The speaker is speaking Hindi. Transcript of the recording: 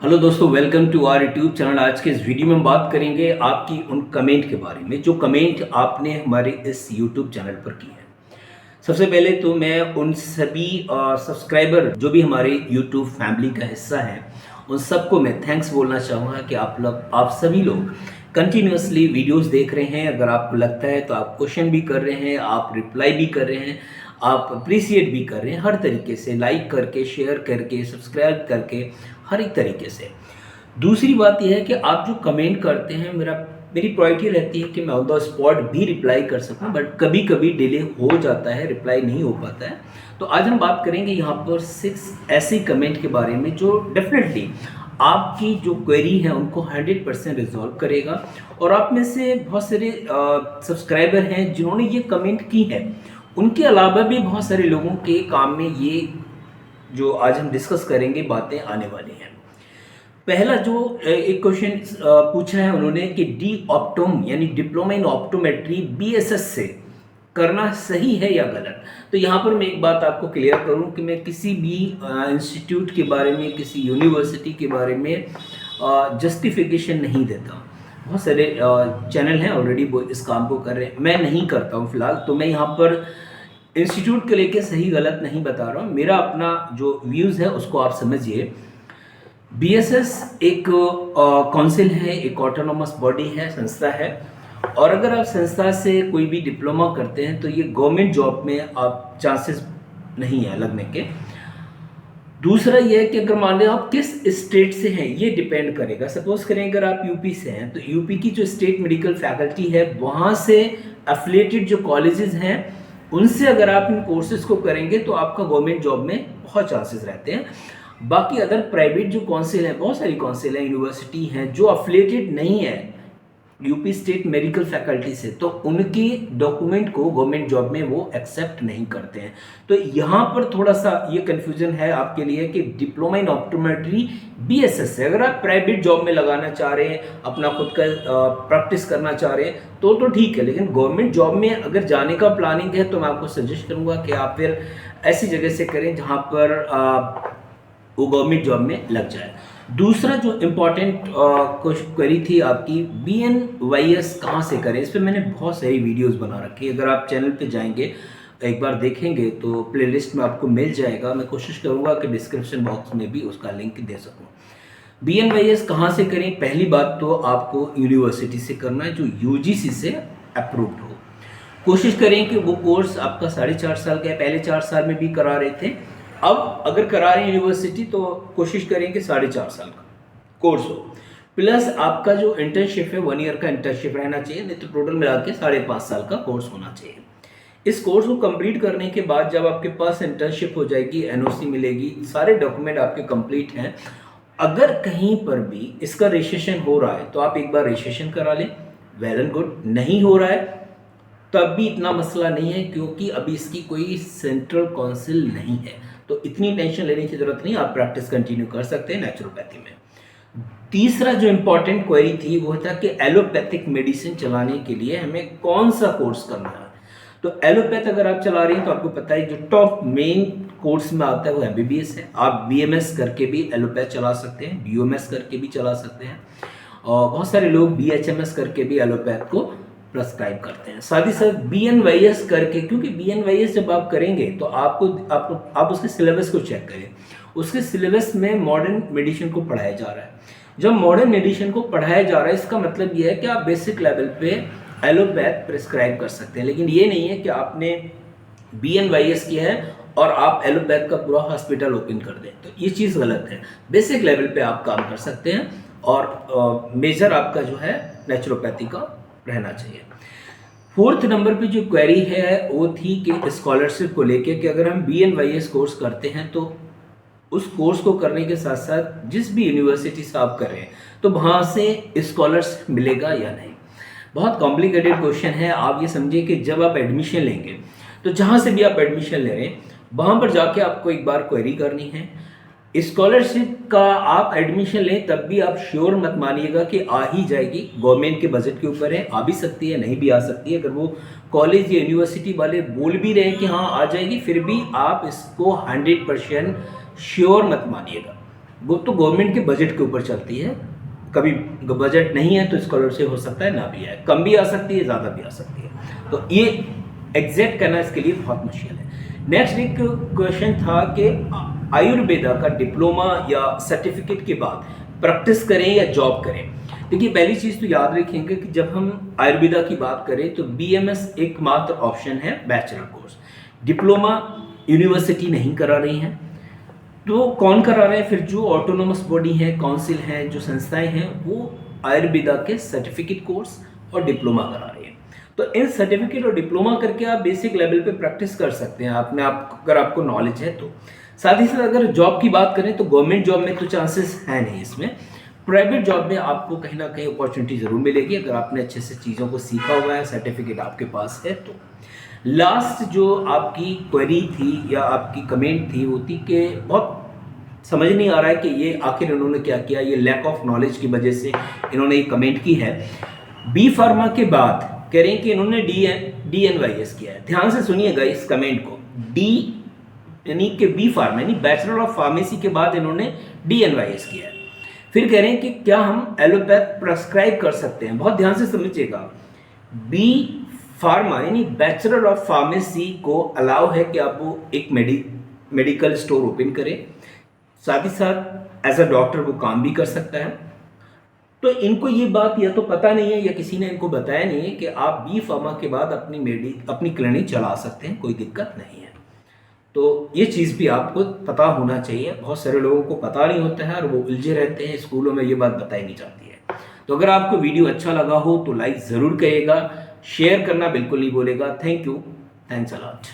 हेलो दोस्तों, welcome to our YouTube channel. आज के इस वीडियो में हम बात करेंगे आपकी उन कमेंट के बारे में जो कमेंट आपने हमारे इस यूट्यूब चैनल पर की है। सबसे पहले तो मैं उन सभी सब्सक्राइबर जो भी हमारे यूट्यूब फैमिली का हिस्सा है, उन सबको मैं थैंक्स बोलना चाहूँगा कि आप सभी लोग कंटिन्यूअसली वीडियोस देख रहे हैं। अगर आपको लगता है तो आप क्वेश्चन भी कर रहे हैं, आप रिप्लाई भी कर रहे हैं, आप अप्रिसिएट भी कर रहे हैं, हर तरीके से लाइक करके, शेयर करके, सब्सक्राइब करके, हर एक तरीके से। दूसरी बात यह है कि आप जो कमेंट करते हैं, मेरी प्रायोरिटी रहती है कि मैं ऑन द स्पॉट भी रिप्लाई कर सकूं, बट कभी कभी डिले हो जाता है, रिप्लाई नहीं हो पाता है। तो आज हम बात करेंगे यहाँ पर 6 ऐसे कमेंट के बारे में जो डेफिनेटली आपकी जो क्वेरी है उनको 100% रिजॉल्व करेगा। और आप में से बहुत सारे सब्सक्राइबर हैं जिन्होंने ये कमेंट की है, उनके अलावा भी बहुत सारे लोगों के काम में ये जो आज हम डिस्कस करेंगे बातें आने वाली हैं। पहला जो एक क्वेश्चन पूछा है उन्होंने कि डी ऑप्टोम यानी डिप्लोमा इन ऑप्टोमेट्री बीएसएस से करना सही है या गलत। तो यहाँ पर मैं एक बात आपको क्लियर करूँ कि मैं किसी भी इंस्टीट्यूट के बारे में, किसी यूनिवर्सिटी के बारे में जस्टिफिकेशन नहीं देता। बहुत सारे चैनल हैं ऑलरेडी वो इस काम को कर रहे हैं, मैं नहीं करता हूँ फिलहाल। तो मैं यहाँ पर इंस्टीट्यूट को लेके सही गलत नहीं बता रहा हूँ, मेरा अपना जो व्यूज़ है उसको आप समझिए। बीएसएस एक काउंसिल है, एक ऑटोनोमस बॉडी है, संस्था है। और अगर आप संस्था से कोई भी डिप्लोमा करते हैं तो ये गवर्नमेंट जॉब में आप चांसेस नहीं है लगने के। दूसरा ये है कि अगर मान लें आप किस स्टेट से हैं ये डिपेंड करेगा। सपोज करें अगर आप यूपी से हैं तो यूपी की जो स्टेट मेडिकल फैकल्टी है वहाँ से एफिलिएटेड जो कॉलेजेस हैं उनसे अगर आप इन कोर्सेज को करेंगे तो आपका गवर्नमेंट जॉब में बहुत चांसेस रहते हैं। बाकी अदर प्राइवेट जो काउंसिल हैं, बहुत सारी काउंसिल हैं, यूनिवर्सिटी हैं जो अफिलिएटेड नहीं है यूपी स्टेट मेडिकल फैकल्टी से, तो उनके डॉक्यूमेंट को गवर्नमेंट जॉब में वो एक्सेप्ट नहीं करते हैं। तो यहाँ पर थोड़ा सा ये कन्फ्यूजन है आपके लिए कि डिप्लोमा इन ऑप्टोमेट्री बीएसएस है। अगर आप प्राइवेट जॉब में लगाना चाह रहे हैं, अपना खुद का प्रैक्टिस करना चाह रहे हैं तो ठीक है, लेकिन गवर्नमेंट जॉब में अगर जाने का प्लानिंग है तो मैं आपको सजेस्ट करूँगा कि आप फिर ऐसी जगह से करें जहाँ पर वो गवर्नमेंट जॉब में लग जाए। दूसरा जो इम्पॉर्टेंट क्वेरी थी आपकी, BNYS कहाँ से करें, इस पर मैंने बहुत सारी वीडियोस बना रखी है। अगर आप चैनल पे जाएंगे एक बार देखेंगे तो प्लेलिस्ट में आपको मिल जाएगा। मैं कोशिश करूँगा कि डिस्क्रिप्शन बॉक्स में भी उसका लिंक दे सकूँ। BNYS कहाँ से करें, पहली बात तो आपको यूनिवर्सिटी से करना है जो UGC से अप्रूव्ड हो। कोशिश करें कि वो कोर्स आपका 4.5 साल का है, पहले 4 साल में भी करा रहे थे, अब अगर करा रहे हैं यूनिवर्सिटी तो कोशिश करें कि 4.5 साल का कोर्स हो, प्लस आपका जो इंटर्नशिप है 1 ईयर का इंटर्नशिप रहना चाहिए, नहीं तो टोटल मिला के 5.5 साल का कोर्स होना चाहिए। इस कोर्स को कंप्लीट करने के बाद जब आपके पास इंटर्नशिप हो जाएगी, NOC मिलेगी, सारे डॉक्यूमेंट आपके कंप्लीट हैं, अगर कहीं पर भी इसका रजिस्ट्रेशन हो रहा है तो आप एक बार रजिस्ट्रेशन करा लें, वेल एंड गुड। नहीं हो रहा है तब भी इतना मसला नहीं है क्योंकि अभी इसकी कोई सेंट्रल काउंसिल नहीं है, तो इतनी टेंशन लेने की जरूरत नहीं, आप प्रैक्टिस कंटिन्यू कर सकते हैं नेचुरोपैथी में। तीसरा जो इम्पोर्टेंट क्वेरी थी वो था कि एलोपैथिक मेडिसिन चलाने के लिए हमें कौन सा कोर्स करना है। तो एलोपैथ अगर आप चला रहे हैं तो आपको पता है जो टॉप मेन कोर्स में आता है वो MBBS है। आप BMS करके भी एलोपैथ चला सकते हैं, BOMS करके भी चला सकते हैं, और बहुत सारे लोग BHMS करके भी एलोपैथ को प्रेस्क्राइब करते हैं। साथ ही साथ BNYS करके, क्योंकि BNYS जब आप करेंगे तो आप उसके सिलेबस को चेक करें, उसके सिलेबस में मॉडर्न मेडिसिन को पढ़ाया जा रहा है। जब मॉडर्न मेडिसिन को पढ़ाया जा रहा है इसका मतलब ये है कि आप बेसिक लेवल पे एलोपैथ प्रेस्क्राइब कर सकते हैं, लेकिन ये नहीं है कि आपने BNYS किया है और आप एलोपैथ का पूरा हॉस्पिटल ओपन कर दें, तो ये चीज़ गलत है। बेसिक लेवल पे आप काम कर सकते हैं और मेजर आपका जो है नेचुरोपैथी का रहना चाहिए। 4th नंबर पे जो क्वेरी है वो थी कि स्कॉलरशिप को लेके कि अगर हम BNYS कोर्स करते हैं तो उस कोर्स को करने के साथ साथ जिस भी यूनिवर्सिटी से आप कर रहे हैं तो वहाँ से स्कॉलरशिप मिलेगा या नहीं। बहुत कॉम्प्लिकेटेड क्वेश्चन है। आप ये समझिए कि जब आप एडमिशन लेंगे तो जहाँ से भी आप एडमिशन ले रहे हैं वहाँ पर जाके आपको एक बार क्वेरी करनी है। स्कॉलरशिप का आप एडमिशन लें तब भी आप श्योर मत मानिएगा कि आ ही जाएगी, गवर्नमेंट के बजट के ऊपर है, आ भी सकती है, नहीं भी आ सकती है। अगर वो कॉलेज या यूनिवर्सिटी वाले बोल भी रहे हैं कि हाँ आ जाएगी, फिर भी आप इसको 100% श्योर मत मानिएगा। वो तो गवर्नमेंट के बजट के ऊपर चलती है। कभी बजट नहीं है तो स्कॉलरशिप हो सकता है ना भी आए, कम भी आ सकती है, ज़्यादा भी आ सकती है। तो ये एग्जैक्ट करना इसके लिए बहुत मुश्किल है। नेक्स्ट एक क्वेश्चन था कि आयुर्वेदा का डिप्लोमा या सर्टिफिकेट के बाद प्रैक्टिस करें या जॉब करें। देखिए, पहली चीज़ तो याद रखेंगे कि जब हम आयुर्वेदा की बात करें तो BMS एकमात्र ऑप्शन है, बैचलर कोर्स। डिप्लोमा यूनिवर्सिटी नहीं करा रही हैं, तो कौन करा रहे हैं फिर? जो ऑटोनोमस बॉडी है, काउंसिल है, जो संस्थाएं हैं, वो आयुर्वेदा के सर्टिफिकेट कोर्स और डिप्लोमा करा रही हैं। तो इन सर्टिफिकेट और डिप्लोमा करके आप बेसिक लेवल पे प्रैक्टिस कर सकते हैं अपने आप, अगर आपको नॉलेज है तो। साथ ही साथ अगर जॉब की बात करें तो गवर्नमेंट जॉब में तो चांसेस है नहीं इसमें। प्राइवेट जॉब में आपको कहीं ना कहीं अपॉर्चुनिटी ज़रूर मिलेगी अगर आपने अच्छे से चीज़ों को सीखा हुआ है, सर्टिफिकेट आपके पास है तो। लास्ट जो आपकी क्वेरी थी या आपकी कमेंट थी वो थी कि बहुत समझ नहीं आ रहा है कि ये आखिर इन्होंने क्या किया, ये लैक ऑफ नॉलेज की वजह से इन्होंने ये कमेंट की है। बी फार्मा के बाद कह रहे हैं कि इन्होंने DNYS किया है। ध्यान से सुनिएगा इस कमेंट को। डी यानी कि बी फार्मा यानी बैचलर ऑफ फार्मेसी के बाद इन्होंने DNYS किया है। फिर कह रहे हैं कि क्या हम एलोपैथ प्रेस्क्राइब कर सकते हैं। बहुत ध्यान से समझिएगा, बी फार्मा यानी बैचलर ऑफ फार्मेसी को अलाउ है कि आप वो एक मेडिकल स्टोर ओपन करें, साथ ही साथ एज अ डॉक्टर वो काम भी कर सकता है। तो इनको ये बात या तो पता नहीं है या किसी ने इनको बताया नहीं है कि आप बी फार्मा के बाद अपनी क्लिनिक चला सकते हैं, कोई दिक्कत नहीं है। तो ये चीज़ भी आपको पता होना चाहिए। बहुत सारे लोगों को पता नहीं होता है और वो उलझे रहते हैं, स्कूलों में ये बात बताई नहीं जाती है। तो अगर आपको वीडियो अच्छा लगा हो तो लाइक ज़रूर करिएगा, शेयर करना बिल्कुल नहीं भूलेगा। Thank you, thanks a lot.